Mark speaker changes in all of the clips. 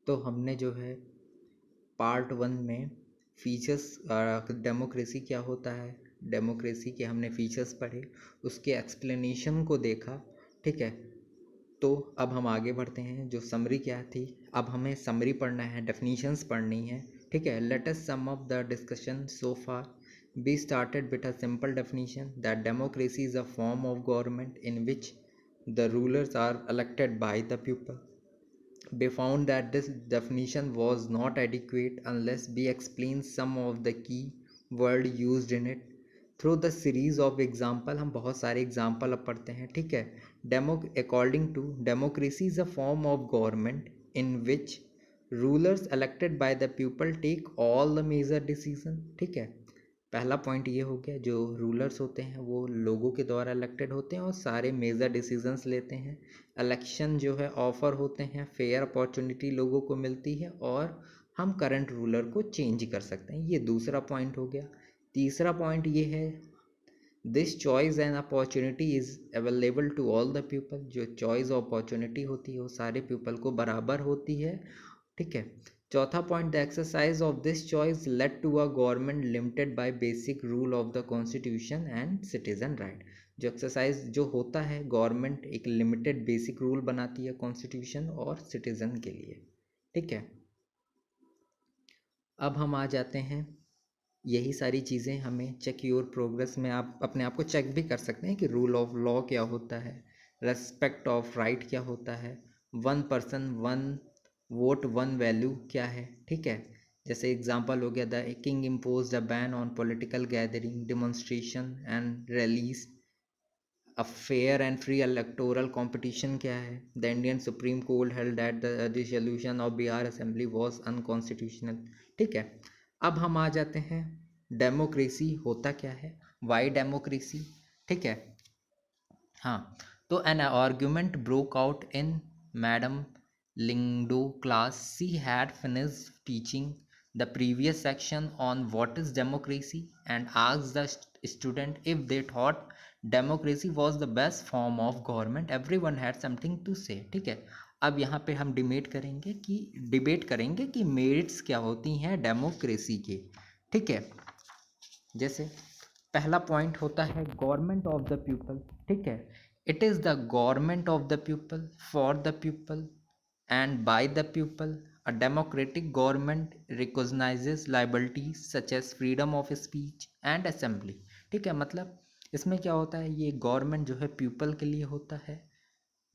Speaker 1: तो हमने जो है पार्ट 1 में फीचर्स, डेमोक्रेसी क्या होता है, डेमोक्रेसी के हमने फीचर्स पढ़े, उसके एक्सप्लेनेशन को देखा। ठीक है, तो अब हम आगे बढ़ते हैं। जो समरी क्या थी, अब हमें समरी पढ़ना है, डेफिनेशंस पढ़नी है। ठीक है, let us sum up the discussion so far. We started with a simple definition that democracy is a form of government in which the rulers are elected by the people. They found that this definition was not adequate unless we explain some of the key word used in it. Through the series of example, हम बहुत सारे example अब पढ़ते हैं। ठीक है, according to democracy is a form of government in which rulers elected by the people take all the major decision. ठीक है, पहला पॉइंट ये हो गया, जो रूलर्स होते हैं वो लोगों के द्वारा इलेक्टेड होते हैं और सारे मेजर डिसीजंस लेते हैं। इलेक्शन जो है ऑफर होते हैं, फेयर अपॉर्चुनिटी लोगों को मिलती है और हम करंट रूलर को चेंज कर सकते हैं। ये दूसरा पॉइंट हो गया। तीसरा पॉइंट ये है, this choice and opportunity is available to all the people. जो चॉइस और अपॉर्चुनिटी होती है वो सारे पीपल को बराबर होती है। ठीक है, चौथा point, the exercise of this choice led to a government limited by basic rule of the constitution and citizen right. जो एक्सरसाइज जो होता है, गवर्नमेंट एक लिमिटेड बेसिक रूल बनाती है कॉन्स्टिट्यूशन और सिटीजन के लिए। ठीक है, अब हम आ जाते हैं, यही सारी चीज़ें हमें चेक योर प्रोग्रेस में आप अपने आप को चेक भी कर सकते हैं कि रूल ऑफ लॉ क्या होता है, रेस्पेक्ट ऑफ राइट क्या होता है, one person one vote one value क्या है। ठीक है, जैसे एग्जांपल हो गया, the king impose a ban on political gathering, demonstration and rallies. A fair and free electoral competition क्या है, the Indian supreme court held that the dissolution of Bihar assembly was unconstitutional. ठीक है, अब हम आ जाते हैं, डेमोक्रेसी होता क्या है, वाई डेमोक्रेसी। ठीक है, हाँ, तो an argument broke out in madam Lyngdoh class. She had finished teaching the previous section on what is democracy and asked the student if they thought democracy was the best form of government. everyone had something to say. ठीक है, अब यहाँ पे हम debate करेंगे कि merits क्या होती हैं डेमोक्रेसी के। ठीक है, जैसे पहला पॉइंट होता है गवर्नमेंट ऑफ द पीपल। ठीक है, it is the government of the people, for the people and by the people. A democratic government recognizes liberties such as freedom of speech and assembly. ठीक है, मतलब इसमें क्या होता है, ये गवर्नमेंट जो है पीपल के लिए होता है।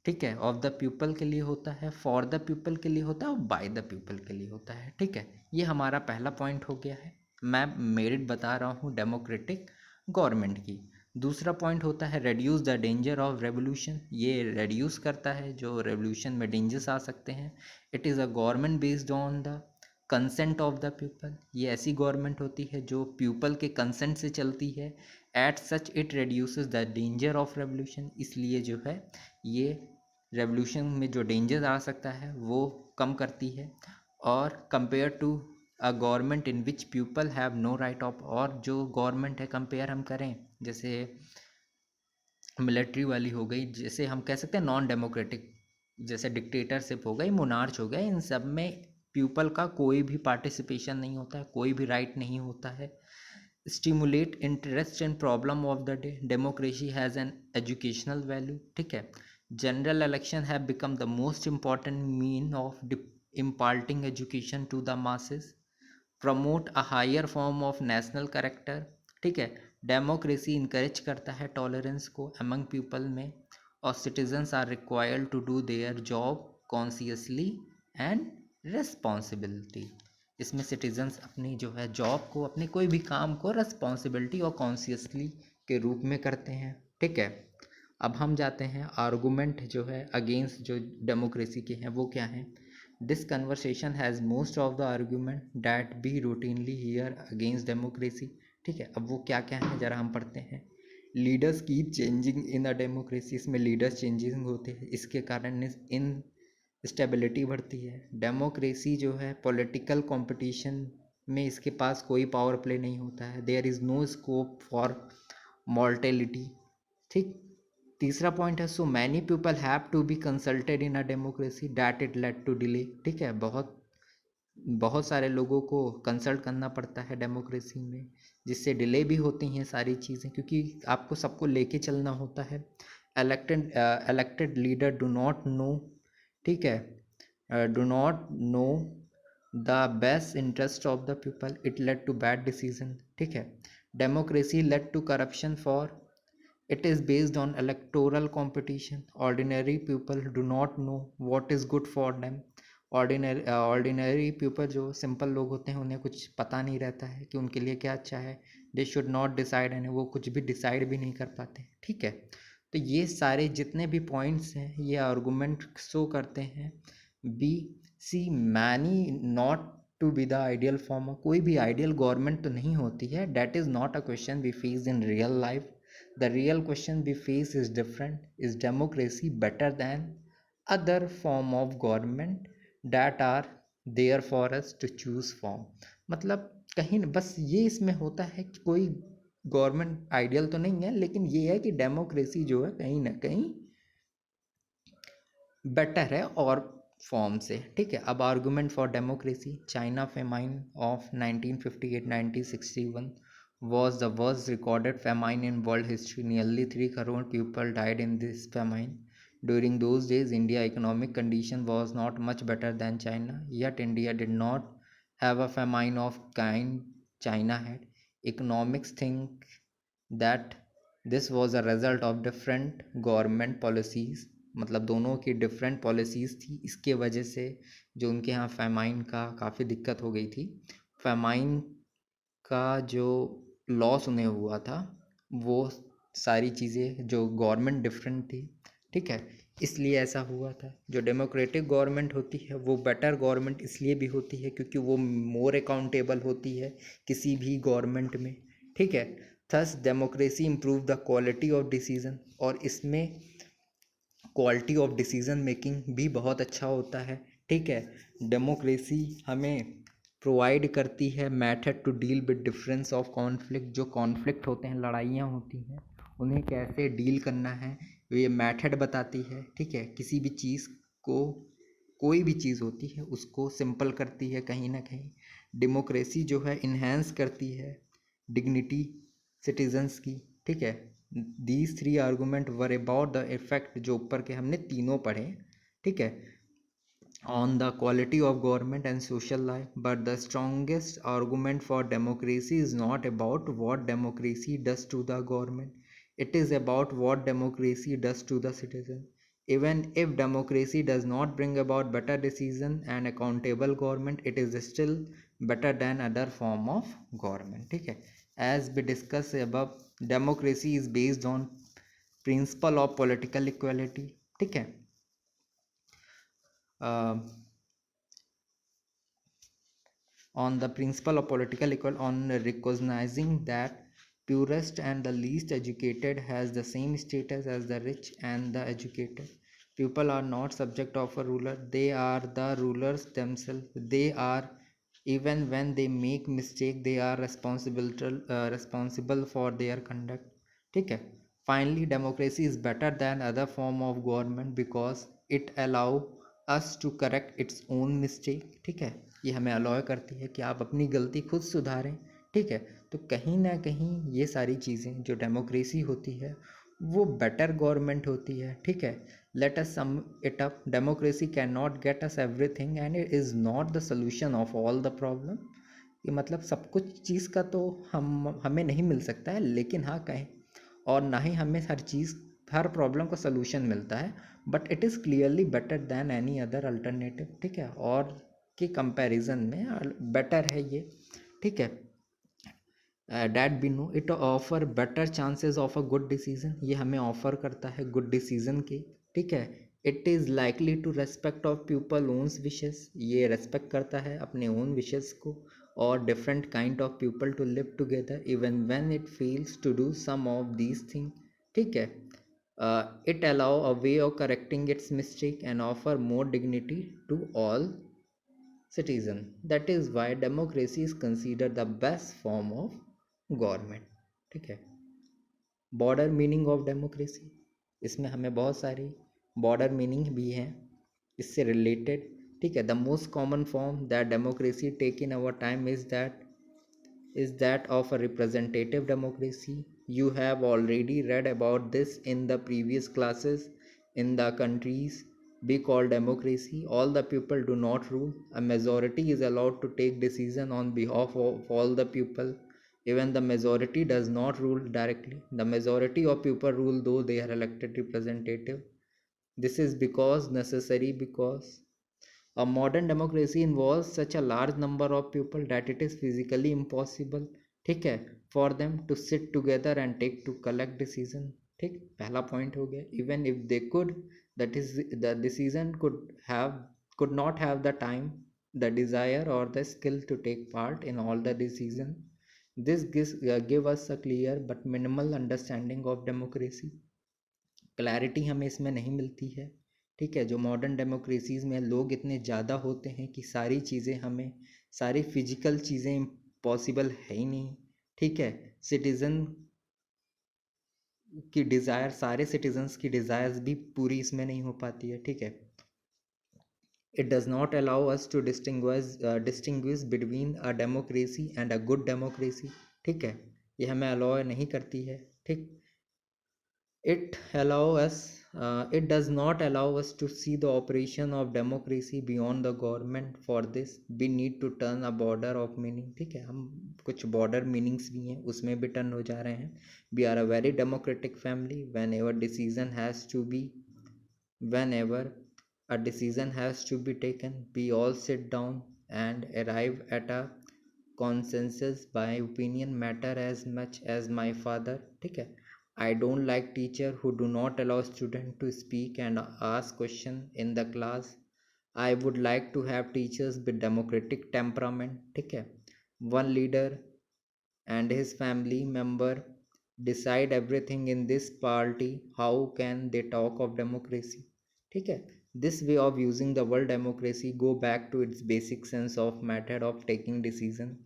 Speaker 1: ठीक है, ऑफ द पीपल के लिए होता है, फॉर द पीपल के लिए होता है और बाय द पीपल के लिए होता है। ठीक है, ये हमारा पहला पॉइंट हो गया है, मैं मेरिट बता रहा हूँ डेमोक्रेटिक गवर्नमेंट की। दूसरा पॉइंट होता है reduce the danger of revolution, ये रेड्यूस करता है जो रेवोल्यूशन में डेंजर्स आ सकते हैं। It is a government based on the consent of the people, ये ऐसी गवर्नमेंट होती है जो पीपल के कंसेंट से चलती है। As such it reduces the danger of revolution, इसलिए जो है ये रेवोल्यूशन में जो डेंजर आ सकता है वो कम करती है। और compare to a government in which people have no right of, और जो गवर्नमेंट है कंपेयर हम करें, जैसे मिलिट्री वाली हो गई, जैसे हम कह सकते हैं नॉन डेमोक्रेटिक, जैसे डिक्टेटरशिप हो गई, मोनार्च हो गया, इन सब में पीपल का कोई भी पार्टिसिपेशन नहीं होता है, कोई भी राइट नहीं होता है। Stimulate interest in problem of the day, democracy has an educational value. ठीक है, general election have become the most important mean of imparting education to the masses. Promote a higher form of national character. ठीक है, democracy encourage करता है tolerance को among people में, और citizens are required to do their job consciously and responsibility. इसमें citizens अपनी जो है जॉब को, अपने कोई भी काम को रिस्पॉन्सिबिलिटी और कॉन्सियसली के रूप में करते हैं। ठीक है, अब हम जाते हैं आर्गूमेंट जो है अगेंस्ट जो डेमोक्रेसी के हैं वो क्या हैं। This conversation has most of the argument that we routinely hear against democracy. ठीक है, अब वो क्या क्या है जरा हम पढ़ते हैं। Leaders keep changing in a democracy, इसमें लीडर्स चेंजिंग होते हैं, इसके कारण इन स्टेबिलिटी बढ़ती है। डेमोक्रेसी जो है पॉलिटिकल कंपटीशन में इसके पास कोई पावर प्ले नहीं होता है, there is no scope for mortality. ठीक, तीसरा पॉइंट है so many people have to be consulted in a democracy that it led to delay. ठीक है, बहुत बहुत सारे लोगों को कंसल्ट करना पड़ता है डेमोक्रेसी में, जिससे डिले भी होती हैं सारी चीज़ें, क्योंकि आपको सबको लेके चलना होता है। Elected leader do not know, ठीक है, do not know the best interest of the people, it led to bad decision, ठीक है। Democracy led to corruption for it is based on electoral competition. Ordinary people do not know what is good for them. Ordinary people जो simple लोग होते हैं उन्हें कुछ पता नहीं रहता है कि उनके लिए क्या अच्छा है। They should not decide, and वो कुछ भी डिसाइड भी नहीं कर पाते, ठीक है। तो ये सारे जितने भी पॉइंट्स हैं ये आर्गूमेंट शो करते हैं। Be see many not to be the ideal form, कोई भी आइडियल गवर्नमेंट तो नहीं होती है। That is not a question we face in real life. The real question we face is different. Is democracy better than other form of government that are there for us to choose from? मतलब कहीं बस ये इसमें होता है कि कोई government ideal तो नहीं है, लेकिन ये है कि डेमोक्रेसी जो है कहीं ना कहीं बेटर है और फॉर्म से, ठीक है। अब argument for democracy, China famine of 1958-1961 was the worst recorded famine in world history. Nearly 3 crore people died in this famine. During those days, India's economic condition was not much better than China. Yet India did not have a famine of kind China had. Economics think that this was a result of different government policies. मतलब दोनों की different policies थी, इसके वजह से जो उनके यहाँ फेमाइन का काफ़ी दिक्कत हो गई थी। फेमाइन का जो लॉस उन्हें हुआ था वो सारी चीज़ें जो गवर्नमेंट डिफरेंट थी, ठीक है, इसलिए ऐसा हुआ था। जो डेमोक्रेटिक गवर्नमेंट होती है वो बेटर गवर्नमेंट इसलिए भी होती है क्योंकि वो मोर अकाउंटेबल होती है किसी भी गवर्नमेंट में, ठीक है। Thus democracy improve the quality of decision, और इसमें क्वालिटी ऑफ डिसीजन मेकिंग भी बहुत अच्छा होता है, ठीक है। डेमोक्रेसी हमें प्रोवाइड करती है method to deal with difference of conflict. जो कॉन्फ्लिक्ट होते हैं, लड़ाइयाँ होती हैं, उन्हें कैसे डील करना है ये मेथड बताती है, ठीक है। किसी भी चीज़ को, कोई भी चीज़ होती है उसको सिंपल करती है कहीं ना कहीं। डेमोक्रेसी जो है इन्हेंस करती है डिग्निटी सिटीजन्स की, ठीक है। These 3 argument were about the effect, जो ऊपर के हमने तीनों पढ़े, ठीक है, on the quality of government and social life. But the strongest argument for democracy is not about what democracy does to the government, it is about what democracy does to the citizen. Even if democracy does not bring about better decision and accountable government, it is still better than other form of government, ठीक है। As we discussed above, democracy is based on principle of political equality, ठीक है। On the principle of political equality, on recognizing that poorest and the least educated has the same status as the rich and the educated. People are not subject of a ruler, they are the rulers themselves. They are, even when they make mistake, they are responsible for their conduct, ठीक है। Finally, democracy is better than other form of government because it allow us to correct its own mistake, ठीक है। ये हमें allow करती है कि आप अपनी गलती खुद सुधारें, ठीक है। तो कहीं ना कहीं ये सारी चीज़ें जो डेमोक्रेसी होती है वो बेटर गवर्नमेंट होती है, ठीक है। Let us sum it up, democracy can not get us everything and it is not the solution of all the problem. ये मतलब सब कुछ चीज़ का तो हमें नहीं मिल सकता है, लेकिन हाँ कहें, और ना ही हमें हर चीज़, हर प्रॉब्लम का सलूशन मिलता है, but it is clearly better than any other alternative, ठीक है। और के कंपैरिजन में बेटर है ये, ठीक है। That be know it offer better chances of a good decision, ये हमें ऑफर करता है गुड डिसीजन के, ठीक है। It is likely to respect of people owns wishes, ये रेस्पेक्ट करता है अपने ओन विशेस को, और different kind of people to live together even when it fails to do some of these thing, ठीक है। It allow a way of correcting its mistake and offer more dignity to all citizen. That is why democracy is considered the best form of government, ठीक है। Border meaning of democracy, इसमें हमें बहुत सारी border meaning भी हैं इससे related. ठीक है, the most common form that democracy take in our time is that of a representative democracy. You have already read about this in the previous classes. In the countries we call democracy, all the people do not rule. A majority is allowed to take decision on behalf of all the people. Even the majority does not rule directly. The majority of people rule though they are elected representative. This is because necessary because a modern democracy involves such a large number of people that it is physically impossible, ठीक है, for them to sit together and take to collect decision. ठीक, पहला point हो गया. Even if they could, that is the decision could not have the time, the desire or the skill to take part in all the decision. This give us a clear but minimal understanding of democracy. Clarity हमें इसमें नहीं मिलती है. ठीक है, जो modern democracies में लोग इतने ज़्यादा होते हैं कि सारी चीज़ें हमें, सारी फिजिकल चीज़ें पॉसिबल है ही नहीं. ठीक है, सिटीज़न की डिज़ायर, सारे सिटीजन्स की डिज़ायर्स भी पूरी इसमें नहीं हो पाती है. ठीक है, it does not allow us to distinguish between a democracy and a good democracy. ठीक है, ये हमें अलाउ नहीं करती है. ठीक, it does not allow us to see the operation of democracy beyond the government. For this we need to turn a border of meaning. ठीक है, हम कुछ border meanings भी हैं उसमें भी turn हो जा रहे हैं. We are a very democratic family. Whenever a decision has to be taken, we all sit down and arrive at a consensus. By opinion matter as much as my father. ठीक है, I don't like teacher who do not allow student to speak and ask question in the class. I would like to have teachers with democratic temperament. ठीक है, one leader and his family member decide everything in this party. How can they talk of democracy? ठीक है, this way of using the word democracy go back to its basic sense of method of taking decision.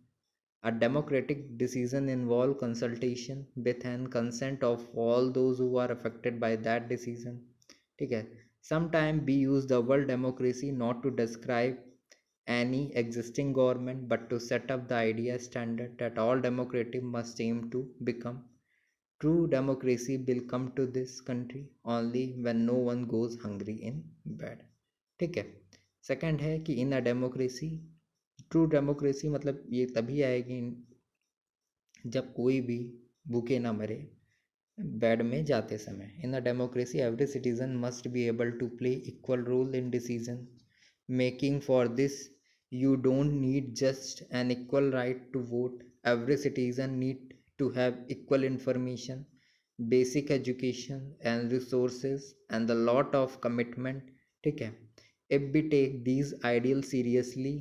Speaker 1: A democratic decision involves consultation with and consent of all those who are affected by that decision. ठीक है, sometimes we use the word democracy not to describe any existing government but to set up the idea standard that all democratic must aim to become. True democracy will come to this country only when no one goes hungry in bed. ठीक है, second है कि इन a democracy, true democracy मतलब ये तभी आएगी जब कोई भी भूखे ना मरे बेड में जाते समय. In a democracy every citizen must be able to play equal role in decision making. For this you don't need just an equal right to vote. Every citizen need to have equal information, basic education and resources and a lot of commitment. ठीक है, if we take these ideals seriously,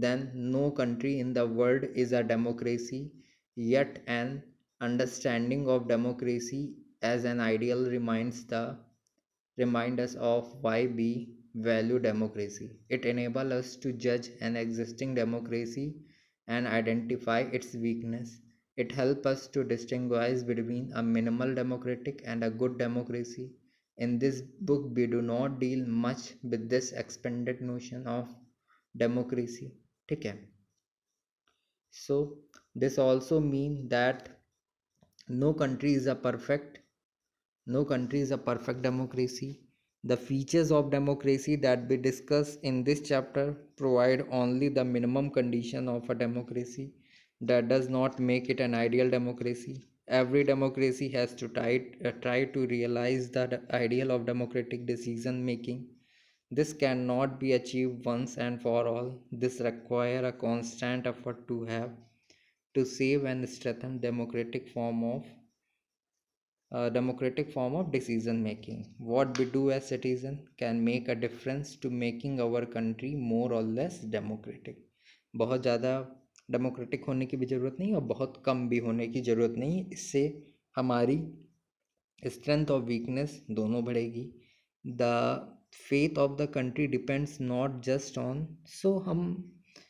Speaker 1: then no country in the world is a democracy. Yet an understanding of democracy as an ideal remind us of why we value democracy. It enables us to judge an existing democracy and identify its weakness. It helps us to distinguish between a minimal democratic and a good democracy. In this book, we do not deal much with this expanded notion of democracy. ठीक है, so this also means that no country is a perfect no country is a perfect democracy. The features of democracy that we discuss in this chapter provide only the minimum condition of a democracy. That does not make it an ideal democracy. Every democracy has to try to realize the ideal of democratic decision making. This cannot be achieved once and for all. This requires a constant effort to save and strengthen democratic form of decision making. What we do as citizen can make a difference to making our country more or less democratic. बहुत ज़्यादा democratic होने की भी ज़रूरत नहीं और बहुत कम भी होने की ज़रूरत नहीं. इससे हमारी स्ट्रेंथ और वीकनेस दोनों बढ़ेगी. The faith of the country depends not just on, सो हम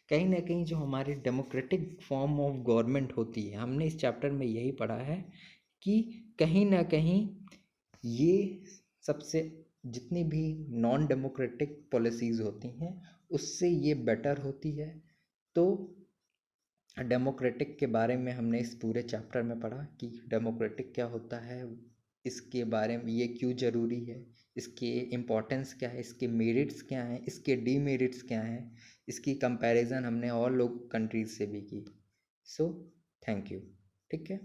Speaker 1: कहीं ना कहीं जो हमारी डेमोक्रेटिक फॉर्म ऑफ गवर्नमेंट होती है, हमने इस चैप्टर में यही पढ़ा है कि कहीं ना कहीं ये सबसे जितनी भी नॉन डेमोक्रेटिक पॉलिसीज़ होती हैं उससे ये बेटर होती है। तो डेमोक्रेटिक के बारे में हमने इस पूरे चैप्टर में पढ़ा कि डेमोक्रेटिक क्या होता है, इसके बारे में ये क्यों ज़रूरी है, इसके इम्पोर्टेंस क्या है, इसके मेरिट्स क्या हैं, इसके डीमेरिट्स क्या हैं, इसकी कंपैरिजन हमने और लोग कंट्रीज से भी की। So thank you. ठीक है।